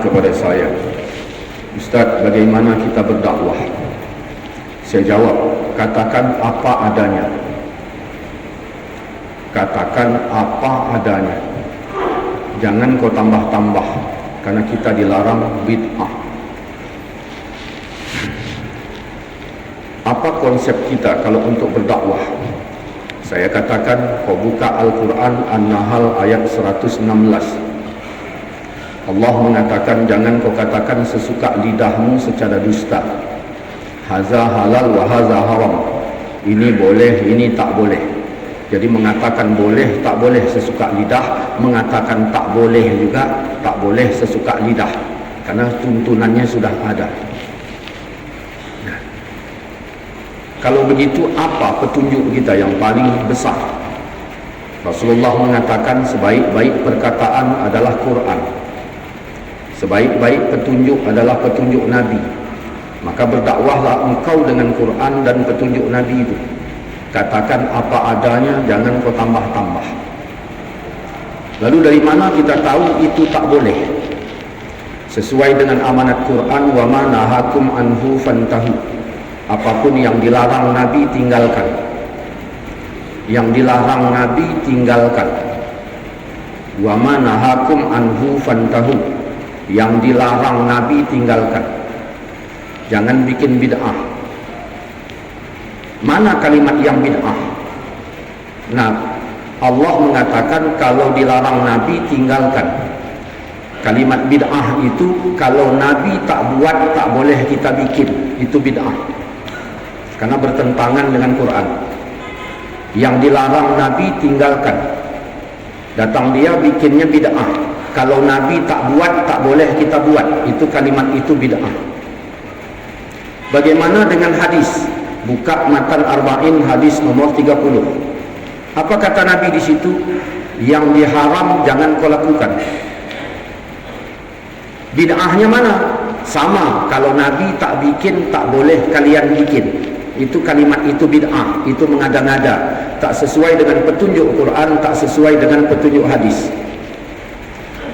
kepada saya, "Ustaz, bagaimana kita berdakwah?" Saya jawab, katakan apa adanya. Katakan apa adanya. Jangan kau tambah-tambah, karena kita dilarang bid'ah. Apa konsep kita kalau untuk berdakwah? Saya katakan, kau buka Al-Quran An-Nahl ayat 116. Allah mengatakan, jangan kau katakan sesuka lidahmu secara dusta. Haza halal wa haza haram. Ini boleh, ini tak boleh. Jadi mengatakan boleh, tak boleh sesuka lidah. Mengatakan tak boleh juga, tak boleh sesuka lidah. Karena tuntunannya sudah ada. Kalau begitu, apa petunjuk kita yang paling besar? Rasulullah mengatakan sebaik-baik perkataan adalah Quran. Sebaik-baik petunjuk adalah petunjuk Nabi. Maka berdakwahlah engkau dengan Quran dan petunjuk Nabi itu. Katakan apa adanya, jangan kau tambah-tambah. Lalu dari mana kita tahu itu tak boleh? Sesuai dengan amanat Quran, wa ma nahakum anhu fantahu. Apapun yang dilarang Nabi, tinggalkan. Yang dilarang Nabi, tinggalkan. Wa ma nahakum anhu fantahu. Yang dilarang Nabi, tinggalkan. Jangan bikin bid'ah. Mana kalimat yang bid'ah? Nah, Allah mengatakan kalau dilarang Nabi, tinggalkan. Kalimat bid'ah itu kalau Nabi tak buat, tak boleh kita bikin. Itu bid'ah. Karena bertentangan dengan Quran. Yang dilarang Nabi, tinggalkan. Datang dia bikinnya bid'ah. Kalau Nabi tak buat, tak boleh kita buat. Itu kalimat itu bid'ah. Bagaimana dengan hadis? Buka Matan Arba'in hadis nomor 30. Apa kata Nabi di situ? Yang diharam jangan kau lakukan. Bid'ahnya mana? Sama. Kalau Nabi tak bikin, tak boleh kalian bikin. Itu kalimat itu bid'ah. Itu mengada-ngada. Tak sesuai dengan petunjuk Quran, tak sesuai dengan petunjuk hadis.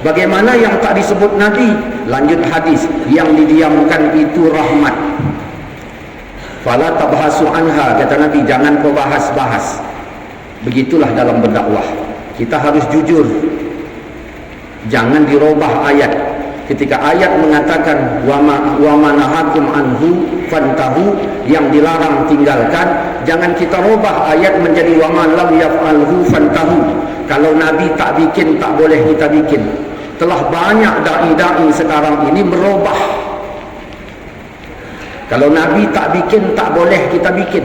Bagaimana yang tak disebut Nabi? Lanjut hadis. Yang didiamkan itu rahmat. Fala tabhasu anha, kata Nabi, jangan kau bahas-bahas. Begitulah dalam berdakwah. Kita harus jujur. Jangan dirubah ayat. Ketika ayat mengatakan wa ma nahakum anhu fantahu, yang dilarang tinggalkan, jangan kita rubah ayat menjadi wa ma lam yaf'alhu fantahu. Kalau Nabi tak bikin, tak boleh kita bikin. Telah banyak dai-dai sekarang ini merubah. Kalau Nabi tak bikin, tak boleh kita bikin.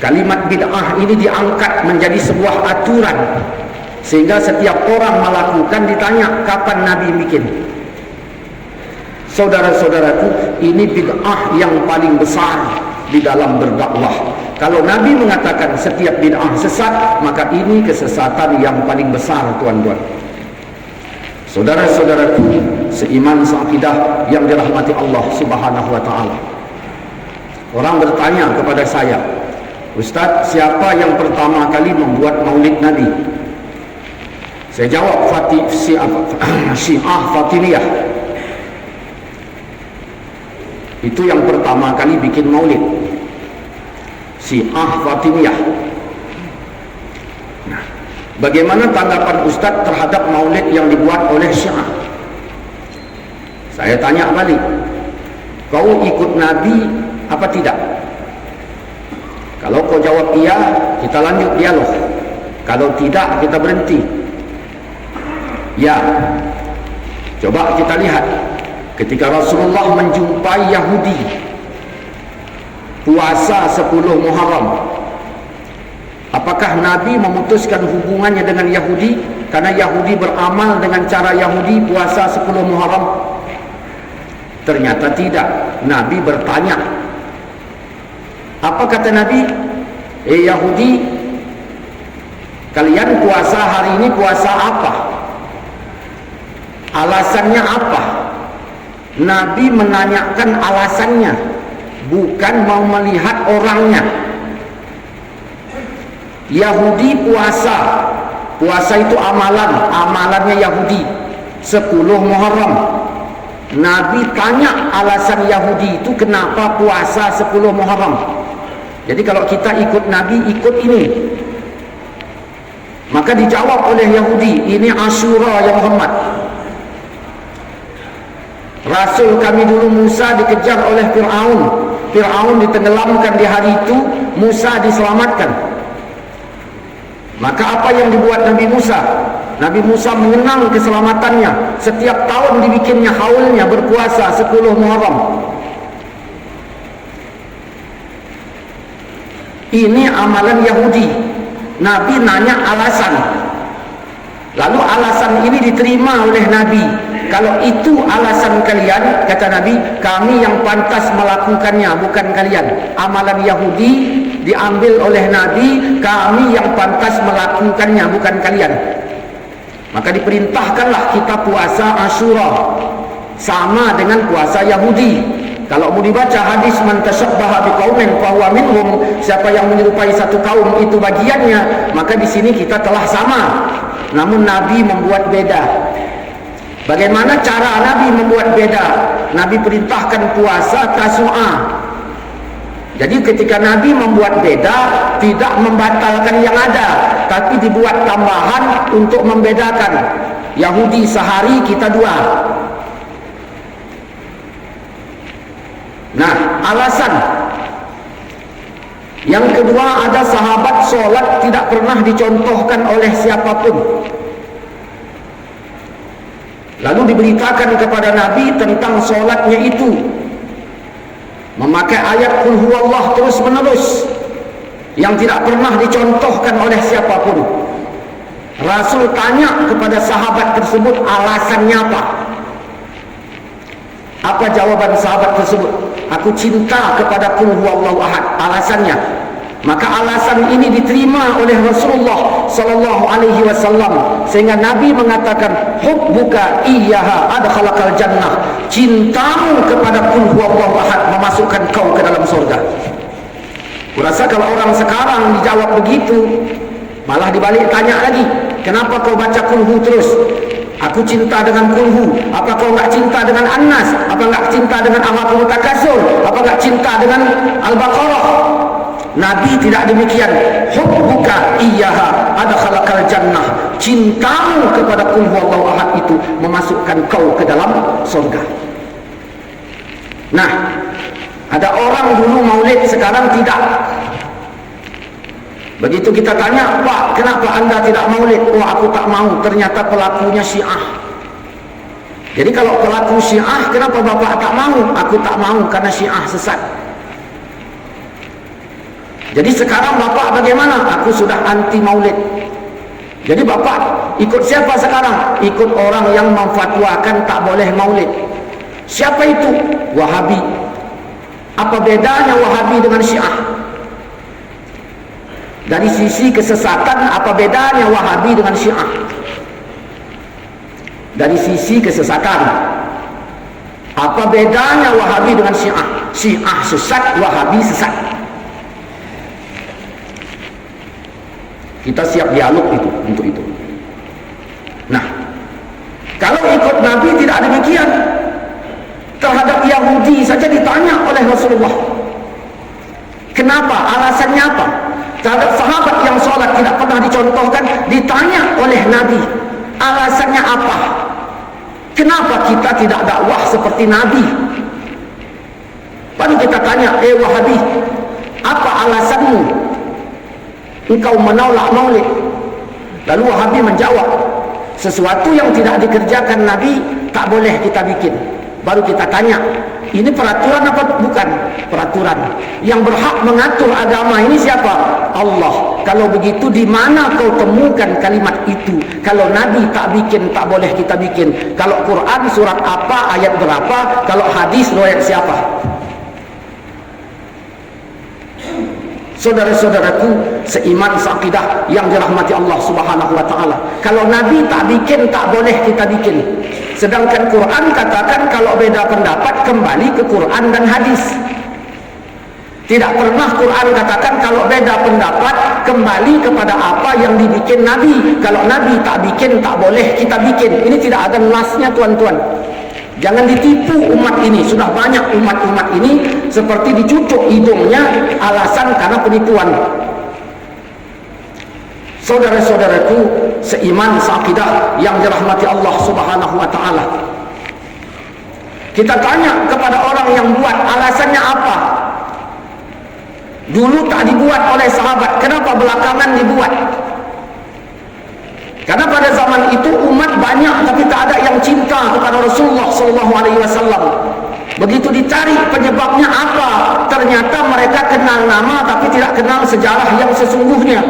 Kalimat bid'ah ini diangkat menjadi sebuah aturan, sehingga setiap orang melakukan ditanya kapan Nabi bikin. Saudara-saudaraku, ini bid'ah yang paling besar di dalam berdakwah. Kalau Nabi mengatakan setiap bid'ah sesat, maka ini kesesatan yang paling besar, tuan-tuan. Saudara-saudaraku seiman seakidah yang dirahmati Allah Subhanahu wa ta'ala. Orang bertanya kepada saya, "Ustaz, siapa yang pertama kali membuat maulid Nabi?" Saya jawab, Syiah Fatimiyah. Itu yang pertama kali bikin maulid. Syiah Fatimiyah. Nah, bagaimana tanggapan Ustaz terhadap maulid yang dibuat oleh Syiah? Saya tanya balik, kau ikut Nabi apa tidak? Kalau kau jawab iya, kita lanjut dialog. Kalau tidak, kita berhenti. Ya, coba kita lihat. Ketika Rasulullah menjumpai Yahudi puasa 10 Muharram, apakah Nabi memutuskan hubungannya dengan Yahudi karena Yahudi beramal dengan cara Yahudi puasa 10 Muharram? Ternyata tidak. Nabi bertanya. Apa kata Nabi? Yahudi, kalian puasa hari ini puasa apa? Alasannya apa? Nabi menanyakan alasannya, bukan mau melihat orangnya. Yahudi puasa itu amalannya Yahudi 10 Muharram. Nabi tanya alasan Yahudi itu kenapa puasa 10 Muharram. Jadi kalau kita ikut Nabi, ikut ini. Maka dijawab oleh Yahudi, ini Asyura ya Muhammad. Rasul kami dulu Musa dikejar oleh Fir'aun. Fir'aun ditenggelamkan di hari itu, Musa diselamatkan. Maka apa yang dibuat Nabi Musa? Nabi Musa mengenang keselamatannya. Setiap tahun dibikinnya haulnya berpuasa 10 Muharram. Ini amalan Yahudi. Nabi nanya alasan. Lalu alasan ini diterima oleh Nabi. Kalau itu alasan kalian, kata Nabi, kami yang pantas melakukannya, bukan kalian. Amalan Yahudi diambil oleh Nabi, kami yang pantas melakukannya, bukan kalian. Maka diperintahkanlah kita puasa Asyura, sama dengan puasa Yahudi. Kalau mau dibaca hadis man tasyabbaha biqaumin fahuwa minhum, siapa yang menyerupai satu kaum itu bagiannya, maka di sini kita telah sama. Namun Nabi membuat beda. Bagaimana cara Nabi membuat beda? Nabi perintahkan puasa Tasu'a. Jadi ketika Nabi membuat beda, tidak membatalkan yang ada, tapi dibuat tambahan untuk membedakan. Yahudi sehari, kita 2. Nah, alasan yang kedua, ada sahabat sholat tidak pernah dicontohkan oleh siapapun. Lalu diberitakan kepada Nabi tentang sholatnya itu, memakai ayat Qul huwallah terus menerus, yang tidak pernah dicontohkan oleh siapapun. Rasul tanya kepada sahabat tersebut alasannya apa? Apa jawaban sahabat tersebut? Aku cinta kepada Qul huwallahu ahad. Alasannya. Maka alasan ini diterima oleh Rasulullah sallallahu alaihi wasallam, sehingga Nabi mengatakan hubbuka iyyaha adkhalakal jannah. Cintamu kepada Qul huwallahu ahad memasukkan kau ke dalam surga. Kurasa kalau orang sekarang dijawab begitu, malah dibalik tanya lagi, kenapa kau baca Qul hu terus? Aku cinta dengan Qul hu. Apa kau enggak cinta dengan An-Nas? Apa enggak cinta dengan Al-Haqqul Takasur? Apa enggak cinta dengan Al-Baqarah? Nabi tidak demikian. Hubbuka iyyaha adkhalakal jannah. Cintamu kepada Qul huwallahu ahad itu memasukkan kau ke dalam surga. Nah, ada orang dulu maulid, sekarang tidak. Begitu kita tanya, Pak, kenapa anda tidak maulid? Oh, aku tak mau. Ternyata pelakunya Syiah. Jadi kalau pelaku Syiah, kenapa bapak tak mau? Aku tak mau karena Syiah sesat. Jadi sekarang bapak bagaimana? Aku sudah anti maulid. Jadi bapak ikut siapa sekarang? Ikut orang yang memfatwakan tak boleh maulid. Siapa itu? Wahabi. Apa bedanya Wahabi dengan Syiah? Dari sisi kesesatan, apa bedanya Wahabi dengan Syiah? Dari sisi kesesatan, apa bedanya Wahabi dengan Syiah? Syiah sesat, Wahabi sesat. Kita siap dialog itu untuk itu. Nah, kalau ikut Nabi tidak demikian. Terhadap Yahudi saja ditanya oleh Rasulullah, kenapa? Alasannya apa? Terhadap sahabat yang sholat tidak pernah dicontohkan, ditanya oleh Nabi, alasannya apa? Kenapa kita tidak dakwah seperti Nabi? Lalu kita tanya, Wahabi, apa alasanmu engkau menolak maulid? Lalu Wahabi menjawab, sesuatu yang tidak dikerjakan Nabi tak boleh kita bikin. Baru kita tanya, ini peraturan apa bukan? Peraturan. Yang berhak mengatur agama ini siapa? Allah. Kalau begitu di mana kau temukan kalimat itu? Kalau Nabi tak bikin, tak boleh kita bikin. Kalau Quran surat apa, ayat berapa? Kalau hadis riwayat siapa? Saudara-saudaraku seiman seakidah yang dirahmati Allah Subhanahu wa taala, kalau Nabi tak bikin, tak boleh kita bikin. Sedangkan Quran katakan kalau beda pendapat kembali ke Quran dan hadis. Tidak pernah Quran katakan kalau beda pendapat kembali kepada apa yang dibikin Nabi. Kalau Nabi tak bikin, tak boleh kita bikin. Ini tidak ada nasnya, tuan-tuan. Jangan ditipu umat ini. Sudah banyak umat-umat ini seperti dicucuk hidungnya alasan karena penipuan. Saudara-saudaraku seiman seakidah yang dirahmati Allah Subhanahu wa taala. Kita tanya kepada orang yang buat, alasannya apa? Dulu tak dibuat oleh sahabat, kenapa belakangan dibuat? Karena pada zaman itu umat banyak tapi tak ada yang cinta kepada Rasulullah SAW. Begitu dicari penyebabnya apa, ternyata mereka kenal nama tapi tidak kenal sejarah yang sesungguhnya.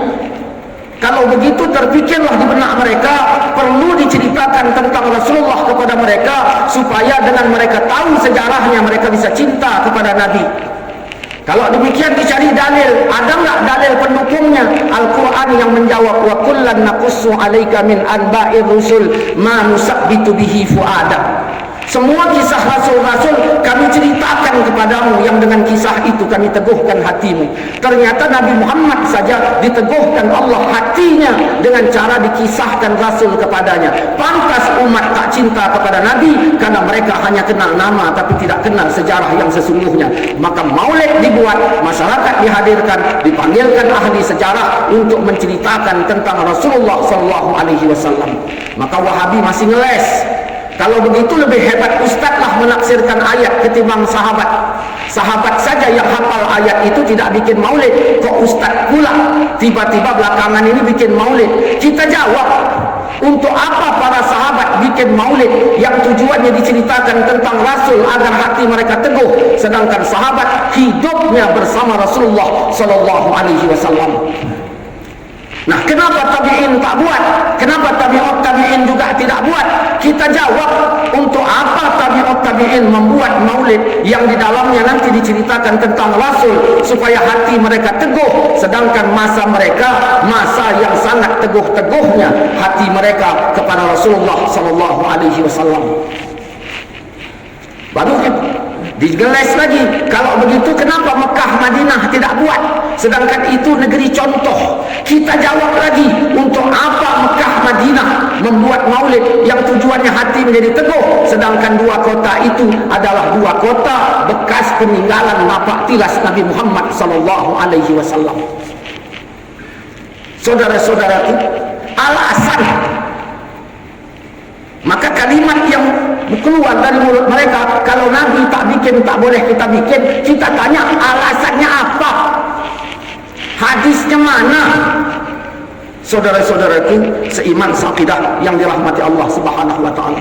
Kalau begitu terpikirlah di benak mereka, perlu diceritakan tentang Rasulullah kepada mereka supaya dengan mereka tahu sejarahnya mereka bisa cinta kepada Nabi. Kalau demikian dicari dalil, ada enggak dalil pendukungnya? Al-Quran yang menjawab, wa kullan naqussu 'alaika min anba'ir rusul ma nusabbitu bihi fu'ada. Semua kisah rasul-rasul kami ceritakan kepadamu, yang dengan kisah itu kami teguhkan hatimu. Ternyata Nabi Muhammad saja diteguhkan Allah hatinya dengan cara dikisahkan rasul kepadanya. Pantas umat tak cinta kepada Nabi karena mereka hanya kenal nama tapi tidak kenal sejarah yang sesungguhnya. Maka maulid dibuat, masyarakat dihadirkan, dipanggilkan ahli sejarah untuk menceritakan tentang Rasulullah SAW. Maka Wahabi masih ngeles. Kalau begitu lebih hebat ustazlah menafsirkan ayat ketimbang sahabat. Sahabat saja yang hafal ayat itu tidak bikin maulid, kok ustaz pula tiba-tiba belakangan ini bikin maulid? Kita jawab, untuk apa para sahabat bikin maulid yang tujuannya diceritakan tentang Rasul agar hati mereka teguh, sedangkan sahabat hidupnya bersama Rasulullah SAW. Nah, kenapa tabi'in tak buat? Kenapa tabi'ut tabi'in juga tidak buat? Kita jawab, untuk apa tabi'ut tabi'in membuat maulid yang di dalamnya nanti diceritakan tentang Rasul supaya hati mereka teguh, sedangkan masa mereka masa yang sangat teguh-teguhnya hati mereka kepada Rasulullah SAW. Baru digeles lagi, kalau begitu kenapa Mekah Madinah tidak buat, sedangkan itu negeri contoh? Kita jawab lagi, untuk apa Mekah Madinah membuat maulid yang tujuannya hati menjadi teguh, sedangkan dua kota itu adalah dua kota bekas peninggalan napak tilas Nabi Muhammad SAW. Saudara-saudaraku, alasan, maka kalimat yang keluar dari mulut mereka, kalau Nabi tak bikin, tak boleh kita bikin. Kita tanya, alasannya apa? Hadisnya mana? Saudara-saudaraku seiman seakidah yang dirahmati Allah Subhanahu wa taala.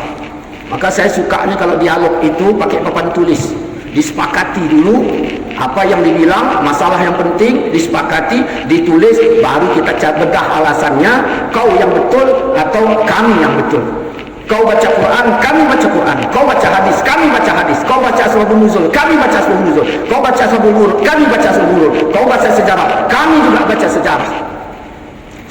Maka saya sukanya kalau dialog itu pakai papan tulis. Disepakati dulu apa yang dibilang, masalah yang penting disepakati, ditulis, baru kita bedah alasannya, kau yang betul atau kami yang betul. Kau baca Quran, kami baca Quran. Kau baca hadis, kami baca hadis. Kau baca asbabun nuzul, kami baca asbabun nuzul. Kau baca asbabul wurud, kami baca asbabul wurud. Kau baca sejarah, kami juga baca sejarah.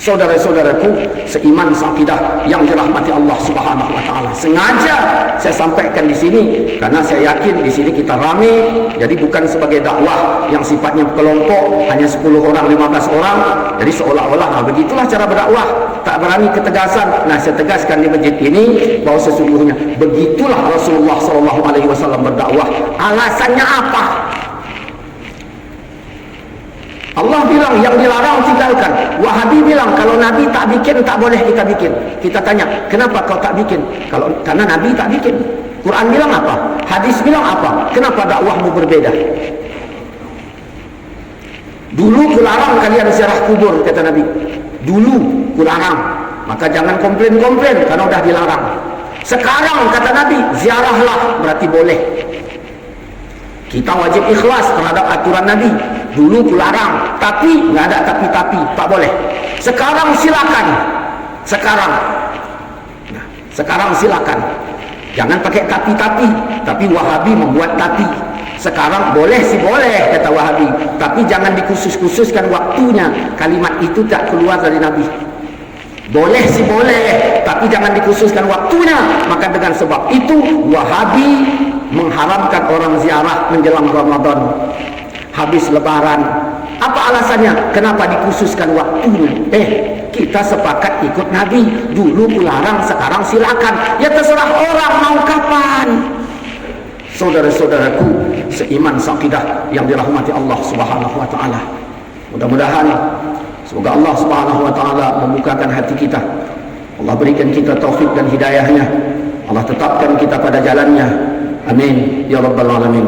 Saudara-saudaraku seiman seakidah yang dirahmati Allah Subhanahu wa taala. Sengaja saya sampaikan di sini karena saya yakin di sini kita ramai. Jadi bukan sebagai dakwah yang sifatnya kelompok, hanya 10 orang, 15 orang. Jadi seolah-olah begitulah cara berdakwah. Tak berani ketegasan. Nah, saya tegaskan di masjid ini bahwa sesungguhnya begitulah Rasulullah SAW berdakwah. Alasannya apa? Allah bilang yang dilarang tinggalkan. Wahabi bilang kalau Nabi tak bikin, tak boleh kita bikin. Kita tanya, kenapa kau tak bikin? Karena Nabi tak bikin. Quran bilang apa? Hadis bilang apa? Kenapa dakwahmu berbeda? Dulu kularang kalian ziarah kubur, kata Nabi. Dulu kularang. Maka jangan komplain-komplain karena udah dilarang. Sekarang kata Nabi, ziarahlah, berarti boleh. Kita wajib ikhlas terhadap aturan Nabi. Dulu kularang, tapi nggak ada tapi-tapi, tak boleh. Sekarang silakan. Sekarang silakan. Jangan pakai tapi-tapi. Tapi Wahabi membuat tapi. Sekarang boleh sih boleh, kata Wahabi. Tapi jangan dikhusus-khususkan waktunya. Kalimat itu tak keluar dari Nabi. Boleh sih boleh, tapi jangan dikhususkan waktunya. Maka dengan sebab itu Wahabi mengharamkan orang ziarah menjelang Ramadan, habis lebaran. Apa alasannya? Kenapa dikhususkan waktunya? Kita sepakat ikut Nabi. Dulu kularang, sekarang silakan. Ya terserah orang mau kapan. saudara-saudaraku seiman saqidah yang dirahmati Allah Subhanahu wa taala. Mudah-mudahan semoga Allah Subhanahu wa taala membukakan hati kita. Allah berikan kita taufik dan hidayahnya. Allah tetapkan kita pada jalannya. Amin ya rabbal alamin.